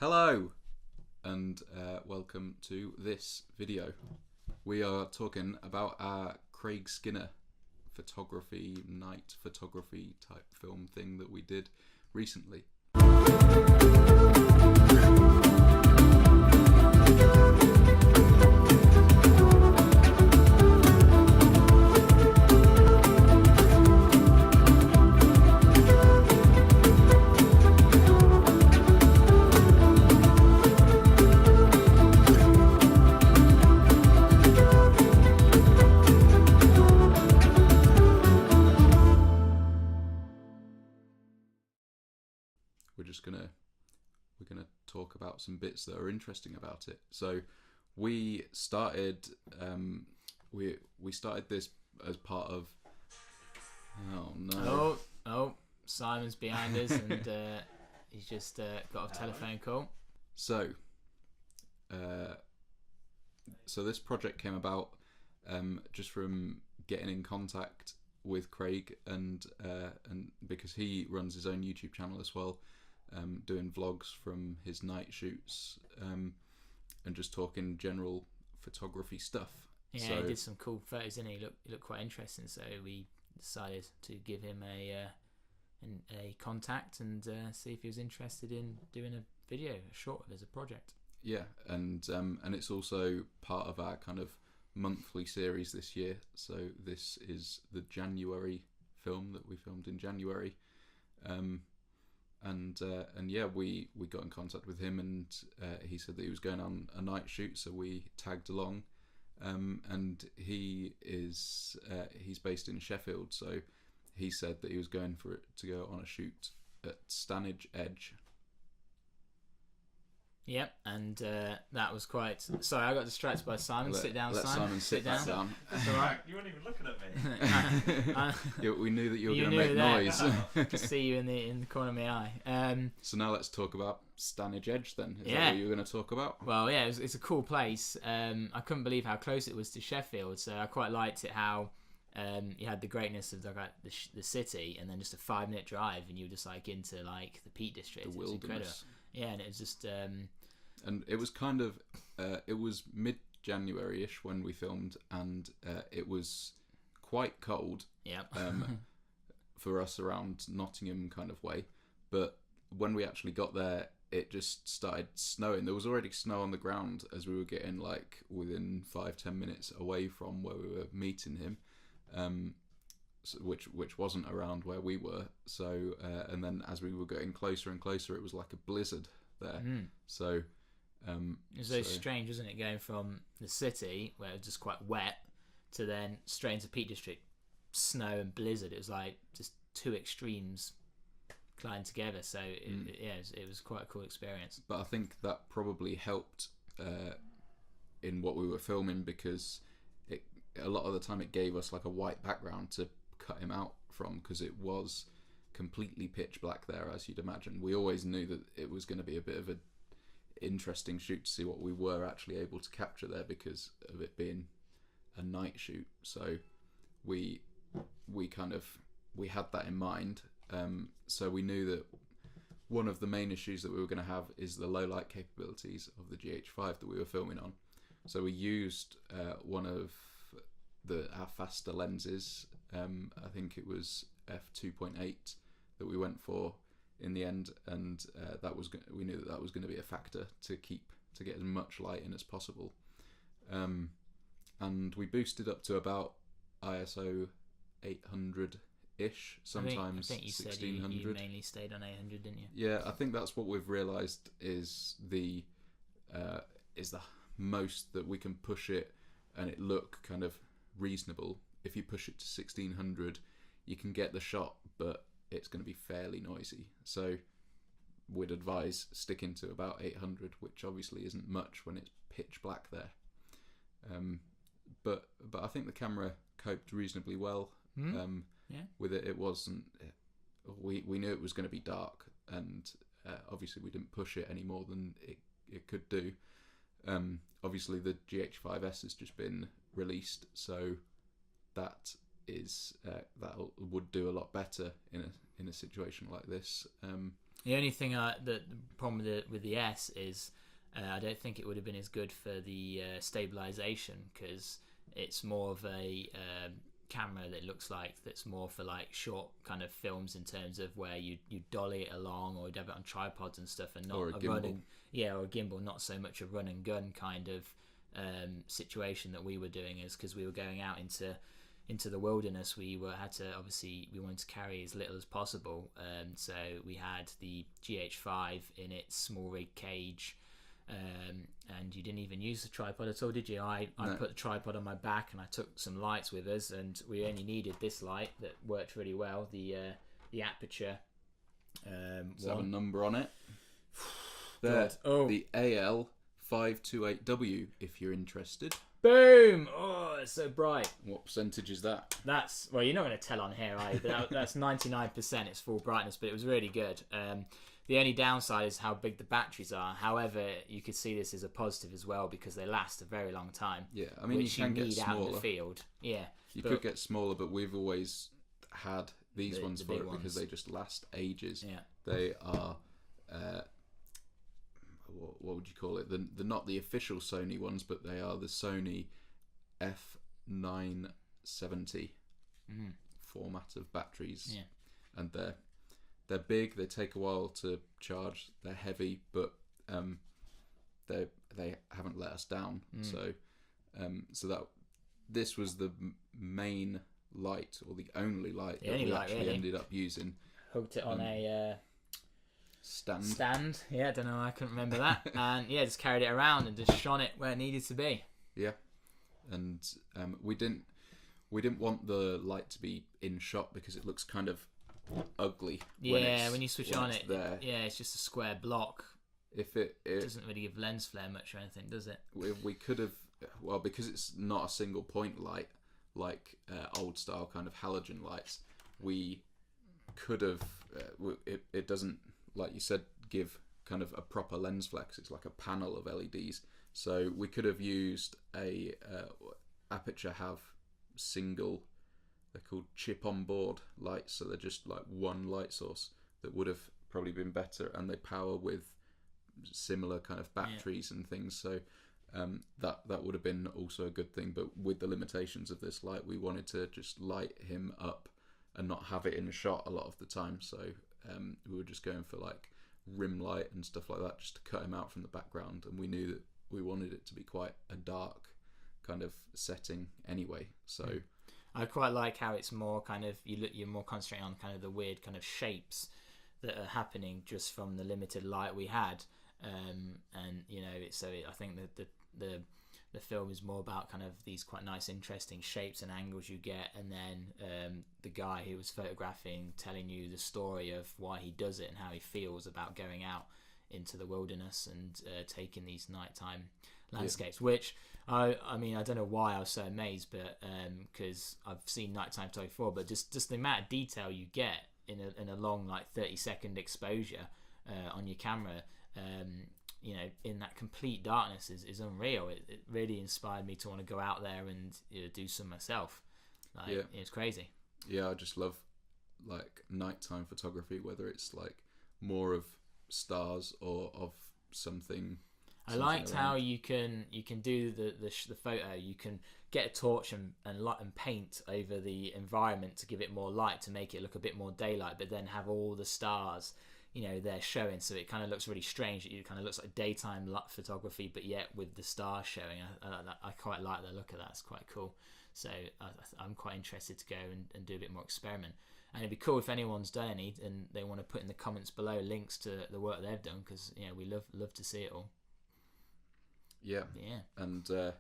Hello and welcome to this video. We are talking about our Craig Skinner night photography type film thing that we did recently. We're gonna talk about some bits that are interesting about it. So we started we started this as part of Oh, Simon's behind us and he's just got a telephone call. So this project came about just from getting in contact with Craig and because he runs his own YouTube channel as well, doing vlogs from his night shoots and just talking general photography stuff. Yeah, so, he did some cool photos, didn't he? He looked quite interesting, so we decided to give him a contact and see if he was interested in doing a video, a short as a project. Yeah, and it's also part of our kind of monthly series this year. So this is the January film that we filmed in January, and yeah, we got in contact with him, and he said that he was going on a night shoot, so we tagged along. And he's based in Sheffield, so he said that he was going to go on a shoot at Stanage Edge. Yep, and that was quite... Sorry, I got distracted by Simon. Sit down, let Simon. Sit down. That's all right. You weren't even looking at me. We knew that you were going to make noise. Just see you in the corner of my eye. So now let's talk about Stanage Edge then. Is that Yeah. what you were going to talk about? Well, yeah, it's a cool place. I couldn't believe how close it was to Sheffield, so I quite liked it how you had the greatness of the city, and then just a 5-minute drive, and you were just like into like the Peak District. The wilderness. Yeah, and it was just... and it was kind of it was mid-January-ish when we filmed, and it was quite cold. Yeah. For us around Nottingham kind of way, but when we actually got there, it just started snowing. There was already snow on the ground as we were getting like within 5-10 minutes away from where we were meeting him, which wasn't around where we were. So and then as we were getting closer and closer, it was like a blizzard there. So it was very strange, wasn't it, going from the city where it was just quite wet to then straight into Peak District, snow and blizzard. It was like just two extremes colliding together. So it was quite a cool experience. But I think that probably helped in what we were filming, because a lot of the time it gave us like a white background to cut him out from, because it was completely pitch black there, as you'd imagine. We always knew that it was going to be a bit of an interesting shoot to see what we were actually able to capture there, because of it being a night shoot. So we had that in mind. So we knew that one of the main issues that we were going to have is the low light capabilities of the GH5 that we were filming on. So we used one of our faster lenses. I think it was f2.8 that we went for in the end, and we knew that was going to be a factor to get as much light in as possible. And we boosted up to about ISO 800-ish, sometimes I think you 1600. said you mainly stayed on 800, didn't you? Yeah, I think that's what we've realised is the most that we can push it and it look kind of reasonable. If you push it to 1600, you can get the shot, but it's going to be fairly noisy. So we'd advise sticking to about 800, which obviously isn't much when it's pitch black there. But I think the camera coped reasonably well with it. It wasn't. We knew it was going to be dark, and obviously we didn't push it any more than it could do. Obviously the GH5S has just been released, so that would do a lot better in a situation like this. The only thing the problem with the S is I don't think it would have been as good for the stabilization, because it's more of a camera that looks like that's more for like short kind of films, in terms of where you dolly it along, or you'd have it on tripods and stuff, and not or a gimbal. or a gimbal, not so much a run and gun kind of situation that we were doing, is because we were going out into the wilderness. We wanted to carry as little as possible, so we had the GH5 in its small rig cage. And you didn't even use the tripod at all, did you? I put the tripod on my back, and I took some lights with us, and we only needed this light that worked really well, the aperture. Does it have a number on it? There, the AL528W, if you're interested. Boom! Oh, it's so bright. What percentage is that? That's, well, you're not going to tell on here, are you? But that's 99%. It's full brightness, but it was really good. The only downside is how big the batteries are. However, you could see this as a positive as well, because they last a very long time. Yeah, I mean, which you can need get smaller. out in the field. Yeah, you could get smaller, but we've always had these ones for it ones. because they just last ages. Yeah, they are. What would you call it? They're not the official Sony ones, but they are the Sony F970 format of batteries. Yeah, and they're big. They take a while to charge. They're heavy, but they haven't let us down. So that this was the main light, or the only light that we actually ended up using. Hooked it on a stand. Yeah, I don't know. I couldn't remember that. And yeah, just carried it around and just shone it where it needed to be. Yeah, and we didn't want the light to be in shot because it looks kind of ugly. When you switch on it, there. it's just a square block. If it doesn't really give lens flare much or anything, does it? We could have, well, because it's not a single point light like old style kind of halogen lights. We could have. It doesn't, like you said, give kind of a proper lens flare, 'cause it's like a panel of LEDs. So we could have used a Aperture have single. They're called chip on board lights, so they're just like one light source that would have probably been better, and they power with similar kind of batteries and things. So that would have been also a good thing. But with the limitations of this light, we wanted to just light him up and not have it in a shot a lot of the time. So we were just going for like rim light and stuff like that, just to cut him out from the background. And we knew that we wanted it to be quite a dark kind of setting anyway. So I quite like how it's more kind of, you're more concentrating on kind of the weird kind of shapes that are happening just from the limited light we had, and you know, I think that the film is more about kind of these quite nice, interesting shapes and angles you get, and then the guy who was photographing telling you the story of why he does it and how he feels about going out into the wilderness and taking these nighttime landscapes, which I mean, I don't know why I was so amazed, but because I've seen nighttime photography before, but just the amount of detail you get in a long, like 30-second exposure on your camera, you know, in that complete darkness is unreal. It really inspired me to want to go out there and do some myself. Like, it's crazy. Yeah, I just love like nighttime photography, whether it's like more of stars or of something. I liked how you can do the photo. You can get a torch and light and paint over the environment to give it more light, to make it look a bit more daylight, but then have all the stars, you know, they're showing, so it kind of looks really strange. It kind of looks like daytime photography, but yet with the stars showing. I quite like the look of that. It's quite cool. So I'm quite interested to go and do a bit more experiment. And it'd be cool if anyone's done any and they want to put in the comments below links to the work they've done, because you know, we love to see it all. Yeah. And there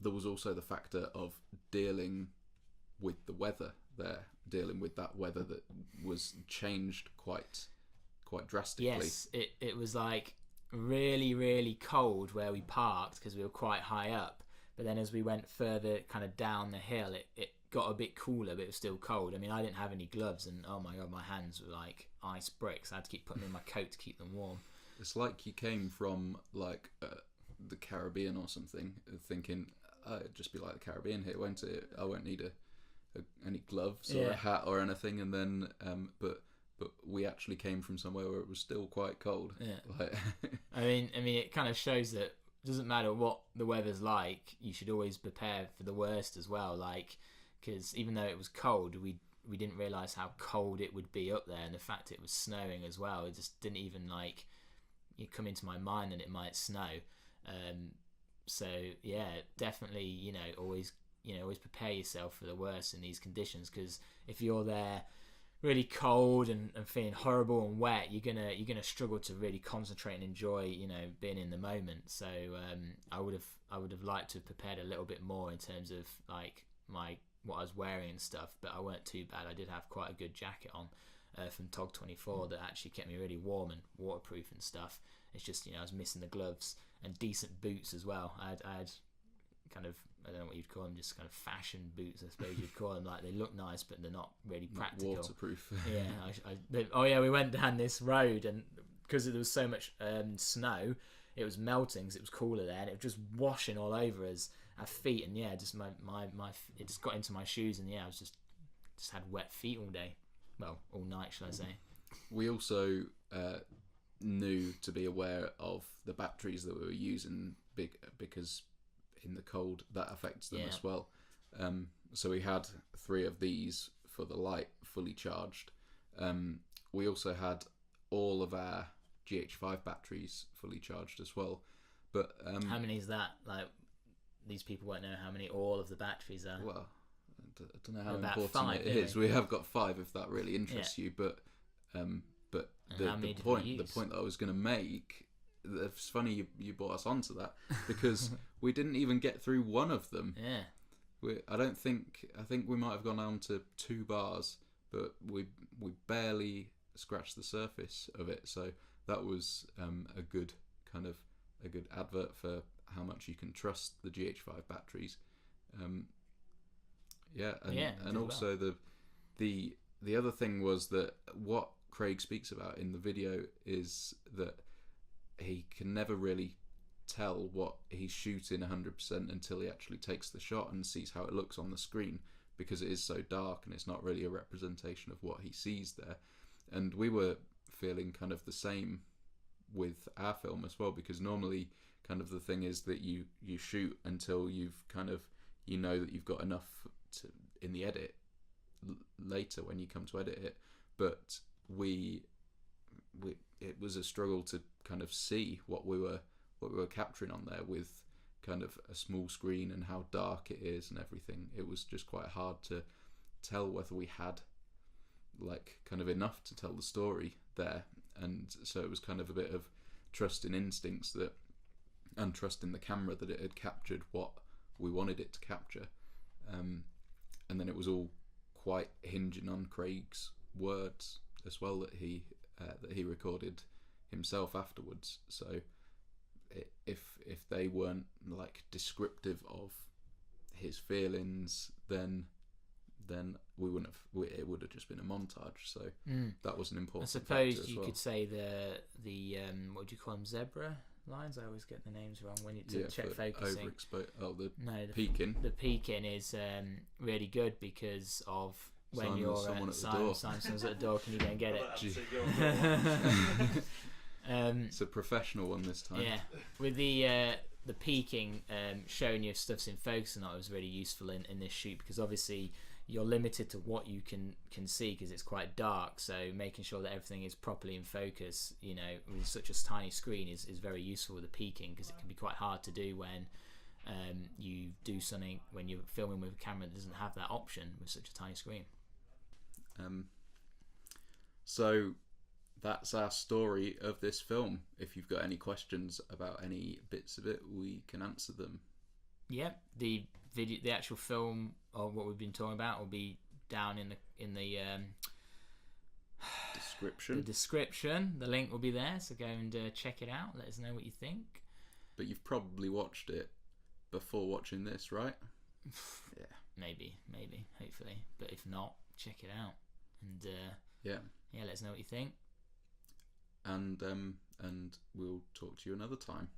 was also the factor of dealing with the weather there, dealing with that weather that was changed quite drastically. Yes, it was like really, really cold where we parked because we were quite high up, but then as we went further kind of down the hill, it got a bit cooler, but it was still cold. I mean, I didn't have any gloves, and oh my god, my hands were like ice bricks. I had to keep putting them in my coat to keep them warm. It's like you came from like the Caribbean or something, thinking it'd just be like the Caribbean here, won't it? I won't need any gloves or a hat or anything, and then but we actually came from somewhere where it was still quite cold. Like, I mean it kind of shows that it doesn't matter what the weather's like, you should always prepare for the worst as well, like, because even though it was cold, we didn't realise how cold it would be up there, and the fact it was snowing as well, it just didn't even like come into my mind that it might snow. So yeah, definitely, always prepare yourself for the worst in these conditions, because if you're there really cold and feeling horrible and wet, you're gonna struggle to really concentrate and enjoy being in the moment. So I would have liked to have prepared a little bit more in terms of like what I was wearing and stuff, but I weren't too bad. I did have quite a good jacket on from TOG 24 that actually kept me really warm and waterproof and stuff. It's just I was missing the gloves and decent boots as well. I had kind of, I don't know what you'd call them, just kind of fashion boots, I suppose you'd call them. Like, they look nice, but they're not really practical. Not waterproof. We went down this road, and because there was so much snow, it was melting because it was cooler there, and it was just washing all over our feet, and just my it just got into my shoes, and I was just had wet feet all day. Well, all night, shall I say. We also knew to be aware of the batteries that we were using, because in the cold that affects them as well. So we had 3 of these for the light fully charged. We also had all of our GH5 batteries fully charged as well. But how many is that? Like, these people won't know how many all of the batteries are. Well, I don't know how about important 5, it is. We have got 5 if that really interests you. But the point that I was going to make, it's funny you brought us onto that, because we didn't even get through one of them. I think we might have gone down to 2 bars, but we barely scratched the surface of it. So that was a good advert for how much you can trust the GH5 batteries. And also well. the other thing was that what Craig speaks about in the video is that he can never really tell what he's shooting 100% until he actually takes the shot and sees how it looks on the screen, because it is so dark and it's not really a representation of what he sees there. And we were feeling kind of the same with our film as well, because normally kind of the thing is that you shoot until you've kind of that you've got enough in the edit later when you come to edit it. But it was a struggle to kind of see what we were capturing on there with kind of a small screen and how dark it is and everything. It was just quite hard to tell whether we had like kind of enough to tell the story there. And so it was kind of a bit of trust in instincts and trust in the camera that it had captured what we wanted it to capture. And then it was all quite hinging on Craig's words as well that he recorded himself afterwards. So if they weren't like descriptive of his feelings, then we wouldn't have. It would have just been a montage. So that was an important. I suppose factor as you well. could say the what do you call them, zebra lines? I always get the names wrong when you check focusing. The peaking. The peaking is really good because of when Simon's at the door. Can you go and get it? It's a professional one this time. Yeah, with the peaking showing you if stuff's in focus or not was really useful in this shoot, because obviously you're limited to what you can see because it's quite dark. So making sure that everything is properly in focus, with such a tiny screen is very useful with the peaking, because it can be quite hard to do when you do something when you're filming with a camera that doesn't have that option with such a tiny screen. So that's our story of this film. If you've got any questions about any bits of it, we can answer them. Yeah, the actual film of what we've been talking about will be down in the description. The description. The link will be there, so go and check it out. Let us know what you think. But you've probably watched it before watching this, right? Yeah, maybe, hopefully. But if not, check it out and let us know what you think. And we'll talk to you another time.